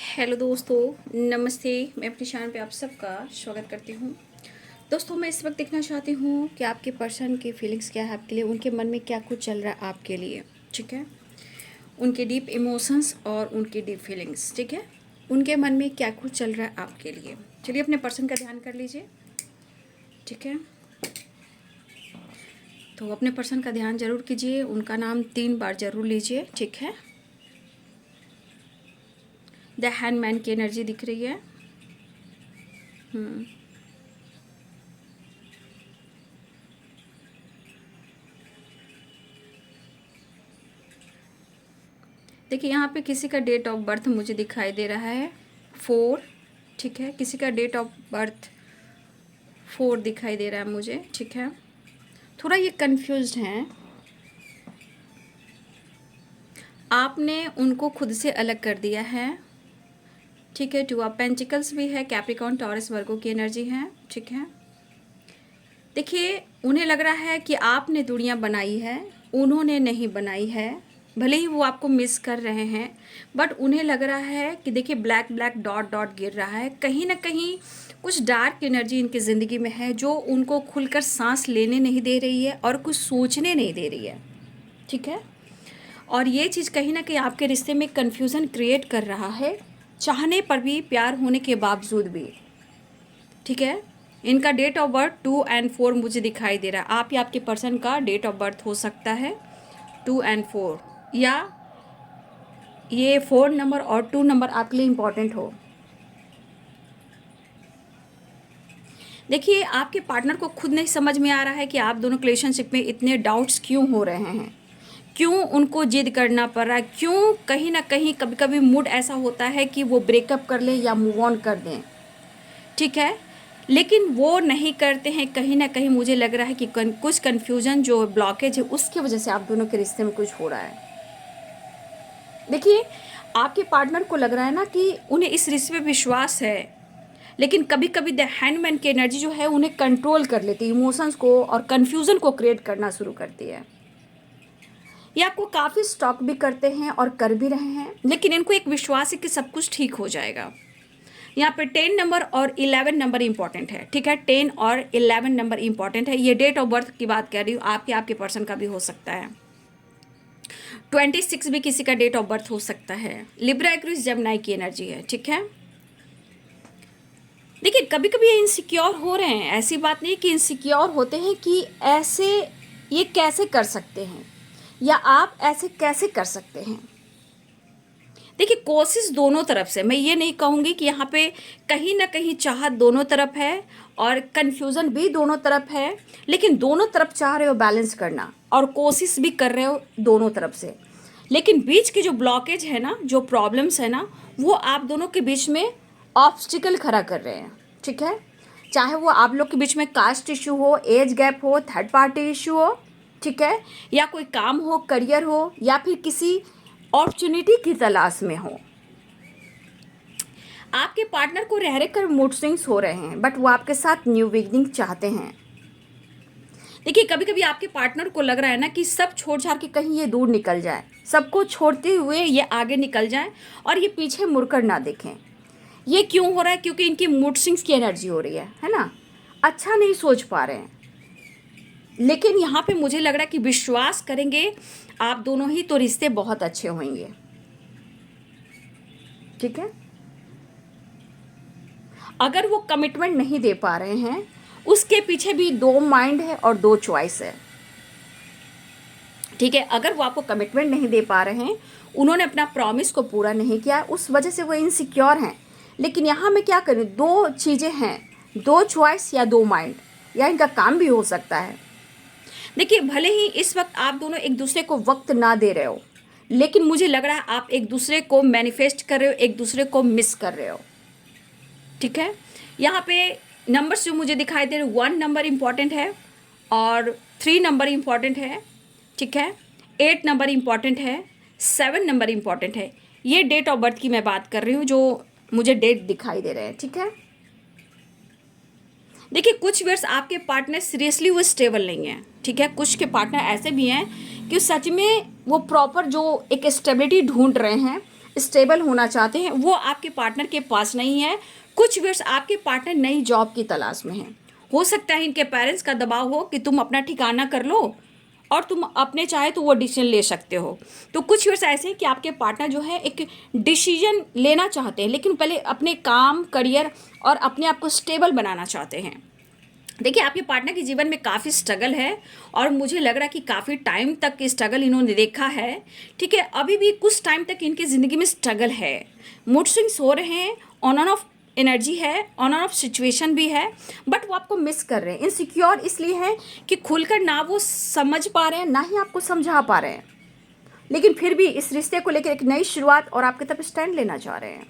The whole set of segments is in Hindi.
हेलो दोस्तों, नमस्ते। मैं अपनी चैनल पे आप सबका स्वागत करती हूँ। दोस्तों, मैं इस वक्त देखना चाहती हूँ कि आपके पर्सन की फीलिंग्स क्या है आपके लिए, उनके मन में क्या कुछ चल रहा है आपके लिए। ठीक है, उनके डीप इमोशंस और उनकी डीप फीलिंग्स। ठीक है, उनके मन में क्या कुछ चल रहा है आपके लिए। चलिए अपने पर्सन का ध्यान कर लीजिए। ठीक है, तो अपने पर्सन का ध्यान ज़रूर कीजिए, उनका नाम 3 बार ज़रूर लीजिए। ठीक है, द हैंडमैन की एनर्जी दिख रही है। देखिए, यहाँ पे किसी का डेट ऑफ बर्थ मुझे दिखाई दे रहा है 4। ठीक है, किसी का डेट ऑफ बर्थ 4 दिखाई दे रहा है मुझे। ठीक है, थोड़ा ये कंफ्यूज्ड हैं। आपने उनको खुद से अलग कर दिया है। ठीक है, 2 ऑफ पेंटिकल्स भी है, कैप्रिकॉर्न, टॉरस, वर्गो की एनर्जी है। ठीक है, देखिए उन्हें लग रहा है कि आपने दुनिया बनाई है, उन्होंने नहीं बनाई है। भले ही वो आपको मिस कर रहे हैं, बट उन्हें लग रहा है कि देखिए ब्लैक ब्लैक डॉट डॉट गिर रहा है। कहीं ना कहीं कुछ डार्क एनर्जी इनकी ज़िंदगी में है जो उनको खुलकर सांस लेने नहीं दे रही है और कुछ सोचने नहीं दे रही है। ठीक है, और ये चीज़ कहीं ना कहीं आपके रिश्ते में कन्फ्यूज़न क्रिएट कर रहा है, चाहने पर भी, प्यार होने के बावजूद भी। ठीक है, इनका डेट ऑफ बर्थ 2 और 4 मुझे दिखाई दे रहा है। आप या आपके पर्सन का डेट ऑफ बर्थ हो सकता है 2 और 4, या ये 4 नंबर और 2 नंबर आपके लिए इम्पॉर्टेंट हो। देखिए, आपके पार्टनर को खुद नहीं समझ में आ रहा है कि आप दोनों रिलेशनशिप में इतने डाउट्स क्यों हो रहे हैं, क्यों उनको जिद करना पड़ रहा है, क्यों कहीं ना कहीं कभी कभी मूड ऐसा होता है कि वो ब्रेकअप कर लें या मूव ऑन कर दें। ठीक है, लेकिन वो नहीं करते हैं। कहीं ना कहीं मुझे लग रहा है कि कुछ कन्फ्यूजन जो ब्लॉकेज है उसकी वजह से आप दोनों के रिश्ते में कुछ हो रहा है। देखिए, आपके पार्टनर को लग रहा है ना कि उन्हें इस रिश्ते में विश्वास है, लेकिन कभी कभी द हैंडमैन की एनर्जी जो है उन्हें कंट्रोल कर लेती है, इमोशंस को और कन्फ्यूज़न को क्रिएट करना शुरू करती है। ये आपको काफ़ी स्टॉक भी करते हैं और कर भी रहे हैं, लेकिन इनको एक विश्वास है कि सब कुछ ठीक हो जाएगा। यहाँ पे 10 नंबर और 11 नंबर इंपॉर्टेंट है। ठीक है, 10 और 11 नंबर इंपॉर्टेंट है। ये डेट ऑफ बर्थ की बात कर रही हूँ, आपके पर्सन का भी हो सकता है। 26 भी किसी का डेट ऑफ बर्थ हो सकता है। लिब्रा, एक्वेरियस, जेमिनी की एनर्जी है। ठीक है, देखिए कभी कभी ये इनसिक्योर हो रहे हैं, ऐसी बात नहीं कि इनसिक्योर होते हैं कि ऐसे ये कैसे कर सकते हैं या आप ऐसे कैसे कर सकते हैं। देखिए, कोशिश दोनों तरफ से, मैं ये नहीं कहूँगी कि यहाँ पे कहीं ना कहीं चाहत दोनों तरफ है और कन्फ्यूज़न भी दोनों तरफ है, लेकिन दोनों तरफ चाह रहे हो बैलेंस करना और कोशिश भी कर रहे हो दोनों तरफ से। लेकिन बीच की जो ब्लॉकेज है ना, जो प्रॉब्लम्स है ना, वो आप दोनों के बीच में ऑब्स्टिकल खड़ा कर रहे हैं। ठीक है, चाहे वो आप लोग के बीच में कास्ट इशू हो, एज गैप हो, थर्ड पार्टी इशू हो, ठीक है, या कोई काम हो, करियर हो, या फिर किसी अपॉर्चुनिटी की तलाश में हो। आपके पार्टनर को रह कर मूड स्विंग्स हो रहे हैं, बट वो आपके साथ न्यू बिगनिंग चाहते हैं। देखिए, कभी कभी आपके पार्टनर को लग रहा है ना कि सब छोड़ छाड़ के कहीं ये दूर निकल जाए, सबको छोड़ते हुए ये आगे निकल जाए और ये पीछे मुड़कर ना देखें। ये क्यों हो रहा है? क्योंकि इनकी मूड स्विंग्स की एनर्जी हो रही है ना, अच्छा नहीं सोच पा रहे हैं। लेकिन यहाँ पे मुझे लग रहा है कि विश्वास करेंगे आप दोनों ही तो रिश्ते बहुत अच्छे होंगे। ठीक है, अगर वो कमिटमेंट नहीं दे पा रहे हैं, उसके पीछे भी 2 माइंड है और 2 चॉइस है। ठीक है, अगर वो आपको कमिटमेंट नहीं दे पा रहे हैं, उन्होंने अपना प्रॉमिस को पूरा नहीं किया, उस वजह से वो इनसिक्योर हैं। लेकिन यहाँ मैं क्या करूँ, 2 चीज़ें हैं, 2 चॉइस या 2 माइंड, या इनका काम भी हो सकता है। देखिए, भले ही इस वक्त आप दोनों एक दूसरे को वक्त ना दे रहे हो, लेकिन मुझे लग रहा है आप एक दूसरे को मैनिफेस्ट कर रहे हो, एक दूसरे को मिस कर रहे हो। ठीक है, यहाँ पे नंबर्स जो मुझे दिखाई दे रहे, 1 नंबर इम्पॉर्टेंट है और 3 नंबर इम्पॉर्टेंट है। ठीक है, 8 नंबर इम्पॉर्टेंट है, 7 नंबर इम्पॉर्टेंट है। ये डेट ऑफ बर्थ की मैं बात कर रही हूँ जो मुझे डेट दिखाई दे रहे हैं। ठीक है, देखिए कुछ वर्ड्स आपके पार्टनर सीरियसली वो स्टेबल नहीं है। ठीक है, कुछ के पार्टनर ऐसे भी हैं कि सच में वो प्रॉपर जो एक स्टेबिलिटी ढूंढ रहे हैं, स्टेबल होना चाहते हैं, वो आपके पार्टनर के पास नहीं है। कुछ व्यूअर्स, आपके पार्टनर नई जॉब की तलाश में हैं। हो सकता है इनके पेरेंट्स का दबाव हो कि तुम अपना ठिकाना कर लो और तुम अपने चाहे तो वो डिसीजन ले सकते हो। तो कुछ व्यूअर्स ऐसे हैं कि आपके पार्टनर जो है एक डिसीजन लेना चाहते हैं, लेकिन पहले अपने काम, करियर और अपने आप को स्टेबल बनाना चाहते हैं। देखिए, आपके पार्टनर के जीवन में काफ़ी स्ट्रगल है और मुझे लग रहा है कि काफ़ी टाइम तक स्ट्रगल इन्होंने देखा है। ठीक है, अभी भी कुछ टाइम तक इनकी ज़िंदगी में स्ट्रगल है। मूड स्विंग्स हो रहे हैं, ऑन एंड ऑफ एनर्जी है, ऑन एंड ऑफ सिचुएशन भी है, बट वो आपको मिस कर रहे हैं। इनसिक्योर इसलिए हैं कि खुलकर ना वो समझ पा रहे हैं, ना ही आपको समझा पा रहे हैं, लेकिन फिर भी इस रिश्ते को लेकर एक नई शुरुआत और आपकी तरफ स्टैंड लेना चाह रहे हैं।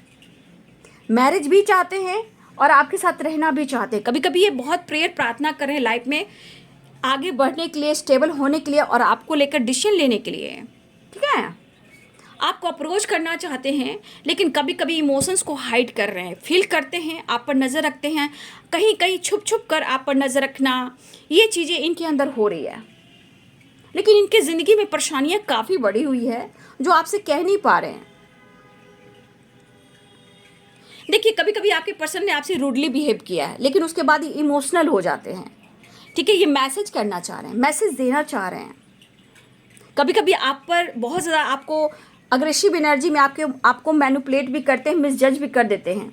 मैरिज भी चाहते हैं और आपके साथ रहना भी चाहते हैं। कभी कभी ये बहुत प्रेयर प्रार्थना कर रहे हैं लाइफ में आगे बढ़ने के लिए, स्टेबल होने के लिए और आपको लेकर डिसीजन लेने के लिए। ठीक है, आपको अप्रोच करना चाहते हैं, लेकिन कभी कभी इमोशंस को हाइड कर रहे हैं, फील करते हैं, आप पर नज़र रखते हैं, कहीं कहीं छुप छुप कर आप पर नज़र रखना, ये चीज़ें इनके अंदर हो रही है। लेकिन इनके ज़िंदगी में परेशानियाँ काफ़ी बढ़ी हुई है जो आपसे कह नहीं पा रहे हैं। देखिए, कभी कभी आपके पर्सन ने आपसे रूडली बिहेव किया है, लेकिन उसके बाद इमोशनल हो जाते हैं। ठीक है, ये मैसेज करना चाह रहे हैं, मैसेज देना चाह रहे हैं। कभी कभी आप पर बहुत ज़्यादा आपको अग्रेसिव एनर्जी में आपको मैनिपुलेट भी करते हैं, मिसजज भी कर देते हैं,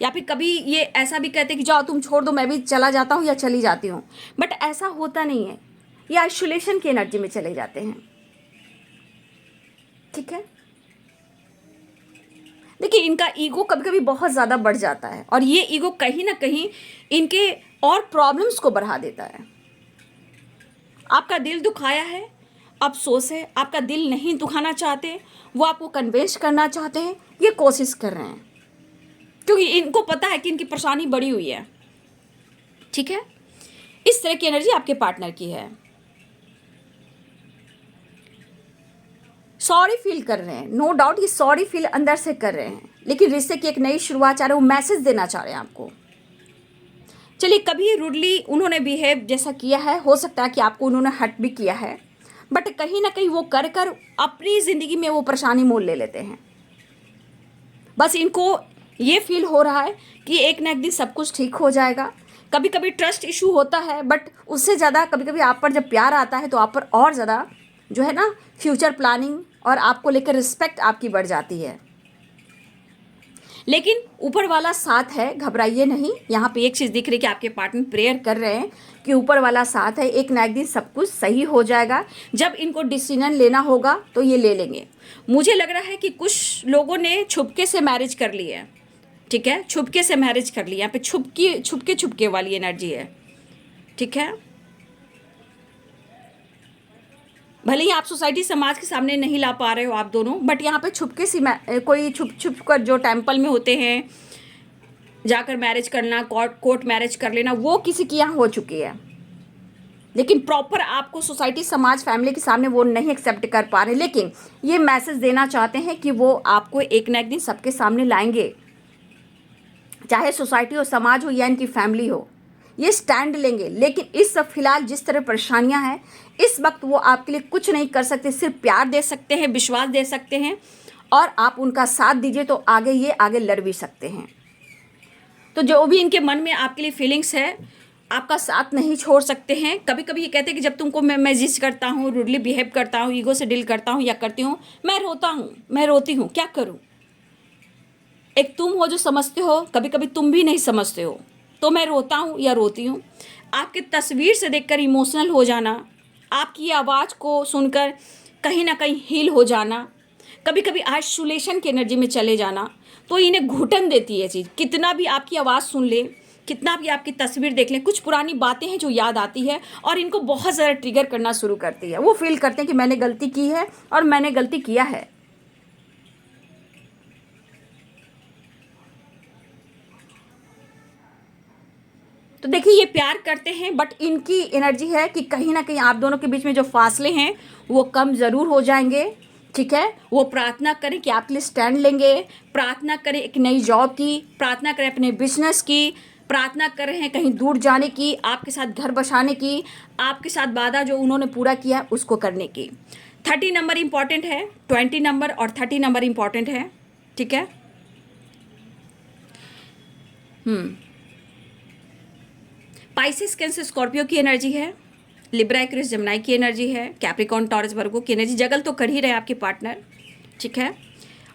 या फिर कभी ये ऐसा भी कहते हैं कि जाओ तुम छोड़ दो, मैं भी चला जाता हूँ या चली जाती हूँ, बट ऐसा होता नहीं है। ये आइसोलेशन की एनर्जी में चले जाते हैं। ठीक है, देखिए, इनका ईगो कभी कभी बहुत ज़्यादा बढ़ जाता है और ये ईगो कहीं ना कहीं इनके और प्रॉब्लम्स को बढ़ा देता है। आपका दिल दुखाया है, अफसोस है, आपका दिल नहीं दुखाना चाहते, वो आपको कन्विंस करना चाहते हैं, ये कोशिश कर रहे हैं, क्योंकि इनको पता है कि इनकी परेशानी बड़ी हुई है। ठीक है, इस तरह की एनर्जी आपके पार्टनर की है। सॉरी फील कर रहे हैं, नो डाउट ये सॉरी फील अंदर से कर रहे हैं, लेकिन रिश्ते की एक नई शुरुआत चाह रहे हैं, वो मैसेज देना चाह रहे हैं आपको। चलिए, कभी रूडली उन्होंने बिहेव जैसा किया है, हो सकता है कि आपको उन्होंने हर्ट भी किया है, बट कहीं ना कहीं वो कर कर अपनी ज़िंदगी में वो परेशानी मोल ले लेते हैं। बस इनको ये फील हो रहा है कि एक ना एक दिन सब कुछ ठीक हो जाएगा। कभी कभी ट्रस्ट इशू होता है, बट उससे ज़्यादा कभी कभी आप पर जब प्यार आता है तो आप पर और ज़्यादा जो है ना फ्यूचर प्लानिंग और आपको लेकर रिस्पेक्ट आपकी बढ़ जाती है। लेकिन ऊपर वाला साथ है, घबराइए नहीं। यहाँ पे एक चीज़ दिख रही है कि आपके पार्टनर प्रेयर कर रहे हैं कि ऊपर वाला साथ है, एक ना एक दिन सब कुछ सही हो जाएगा। जब इनको डिसीजन लेना होगा तो ये ले लेंगे। मुझे लग रहा है कि कुछ लोगों ने छुपके से मैरिज कर ली है। ठीक है, छुपके से मैरिज कर ली, यहाँ पे छुपके वाली एनर्जी है। ठीक है, भले ही आप सोसाइटी समाज के सामने नहीं ला पा रहे हो आप दोनों, बट यहाँ पे छुपके से कोई छुप कर जो टेम्पल में होते हैं जाकर मैरिज करना, कोर्ट मैरिज कर लेना, वो किसी की यहाँ हो चुकी है। लेकिन प्रॉपर आपको सोसाइटी समाज फैमिली के सामने वो नहीं एक्सेप्ट कर पा रहे, लेकिन ये मैसेज देना चाहते हैं कि वो आपको एक ना एक दिन सबके सामने लाएंगे, चाहे सोसाइटी हो, समाज हो या इनकी फैमिली हो, ये स्टैंड लेंगे। लेकिन इस फिलहाल जिस तरह परेशानियां हैं, इस वक्त वो आपके लिए कुछ नहीं कर सकते, सिर्फ प्यार दे सकते हैं, विश्वास दे सकते हैं, और आप उनका साथ दीजिए तो आगे लड़ भी सकते हैं। तो जो भी इनके मन में आपके लिए फीलिंग्स है, आपका साथ नहीं छोड़ सकते हैं। कभी कभी ये कहते हैं कि जब तुमको मैं मैजिज करता हूँ, रूडली बिहेव करता हूँ, ईगो से डील करता हूँ या करती हूँ, मैं रोता हूँ, मैं रोती हूँ, क्या करूँ। एक तुम हो जो समझते हो, कभी कभी तुम भी नहीं समझते हो, तो मैं रोता हूँ या रोती हूँ। आपकी तस्वीर से देखकर इमोशनल हो जाना, आपकी आवाज़ को सुनकर कहीं ना कहीं हील हो जाना, कभी कभी आइसोलेशन की एनर्जी में चले जाना, तो इन्हें घुटन देती है चीज़। कितना भी आपकी आवाज़ सुन ले, कितना भी आपकी तस्वीर देख लें, कुछ पुरानी बातें हैं जो याद आती है और इनको बहुत ज़्यादा ट्रिगर करना शुरू करती है। वो फील करते हैं कि मैंने गलती की है और मैंने गलती किया है। तो देखिए, ये प्यार करते हैं, बट इनकी एनर्जी है कि कहीं ना कहीं आप दोनों के बीच में जो फासले हैं वो कम ज़रूर हो जाएंगे। ठीक है, वो प्रार्थना करें कि आपके लिए स्टैंड लेंगे, प्रार्थना करें एक नई जॉब की, प्रार्थना करें अपने बिजनेस की, प्रार्थना कर रहे हैं कहीं दूर जाने की, आपके साथ घर बसाने की, आपके साथ वादा जो उन्होंने पूरा किया उसको करने की। 30 नंबर इंपॉर्टेंट है, 20 नंबर और 30 नंबर इंपॉर्टेंट है। ठीक है। पाइसेस कैंसर स्कॉर्पियो की एनर्जी है, लिब्रा एक्वेरियस जमनाई की एनर्जी है, कैप्रिकॉर्न टॉरस वर्गो की एनर्जी, जगल तो कर ही रहे आपके पार्टनर, ठीक है।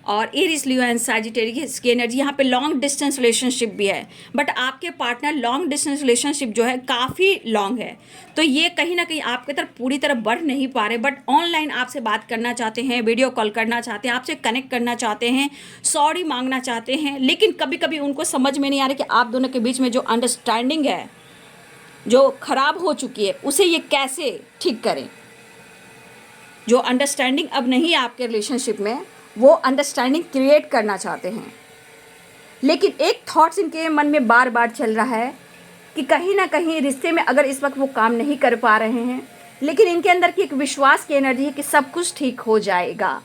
और एरिस लियो एंड सैजिटेरियस की एनर्जी, यहाँ पे लॉन्ग डिस्टेंस रिलेशनशिप भी है, बट आपके पार्टनर लॉन्ग डिस्टेंस रिलेशनशिप जो है काफ़ी लॉन्ग है, तो ये कहीं ना कहीं आपके तरफ पूरी तरह बढ़ नहीं पा रहे, बट ऑनलाइन आपसे बात करना चाहते हैं, वीडियो कॉल करना चाहते हैं, आपसे कनेक्ट करना चाहते हैं, सॉरी मांगना चाहते हैं, लेकिन कभी कभी उनको समझ में नहीं आ रहा कि आप दोनों के बीच में जो अंडरस्टैंडिंग है जो खराब हो चुकी है उसे ये कैसे ठीक करें। जो अंडरस्टैंडिंग अब नहीं है आपके रिलेशनशिप में, वो अंडरस्टैंडिंग क्रिएट करना चाहते हैं, लेकिन एक थॉट्स इनके मन में बार बार चल रहा है कि कहीं ना कहीं रिश्ते में अगर इस वक्त वो काम नहीं कर पा रहे हैं, लेकिन इनके अंदर की एक विश्वास की एनर्जी है कि सब कुछ ठीक हो जाएगा।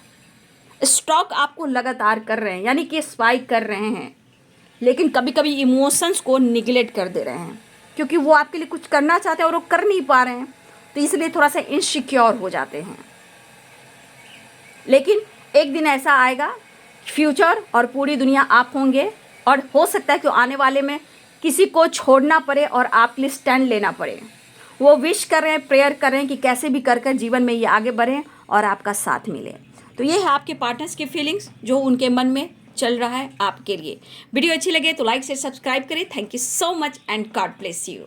स्टॉक आपको लगातार कर रहे हैं, यानी कि स्पाइक कर रहे हैं, लेकिन कभी कभी इमोशंस को निगलेक्ट कर दे रहे हैं, क्योंकि वो आपके लिए कुछ करना चाहते हैं और वो कर नहीं पा रहे हैं, तो इसलिए थोड़ा सा इनसिक्योर हो जाते हैं। लेकिन एक दिन ऐसा आएगा, फ्यूचर और पूरी दुनिया आप होंगे, और हो सकता है कि आने वाले में किसी को छोड़ना पड़े और आपके लिए स्टैंड लेना पड़े। वो विश कर रहे हैं, प्रेयर कर रहे हैं कि कैसे भी कर कर जीवन में ये आगे बढ़ें और आपका साथ मिले। तो ये है आपके पार्टनर्स की फीलिंग्स जो उनके मन में चल रहा है आपके लिए। वीडियो अच्छी लगे तो लाइक से सब्सक्राइब करें। Thank you so much and God bless you.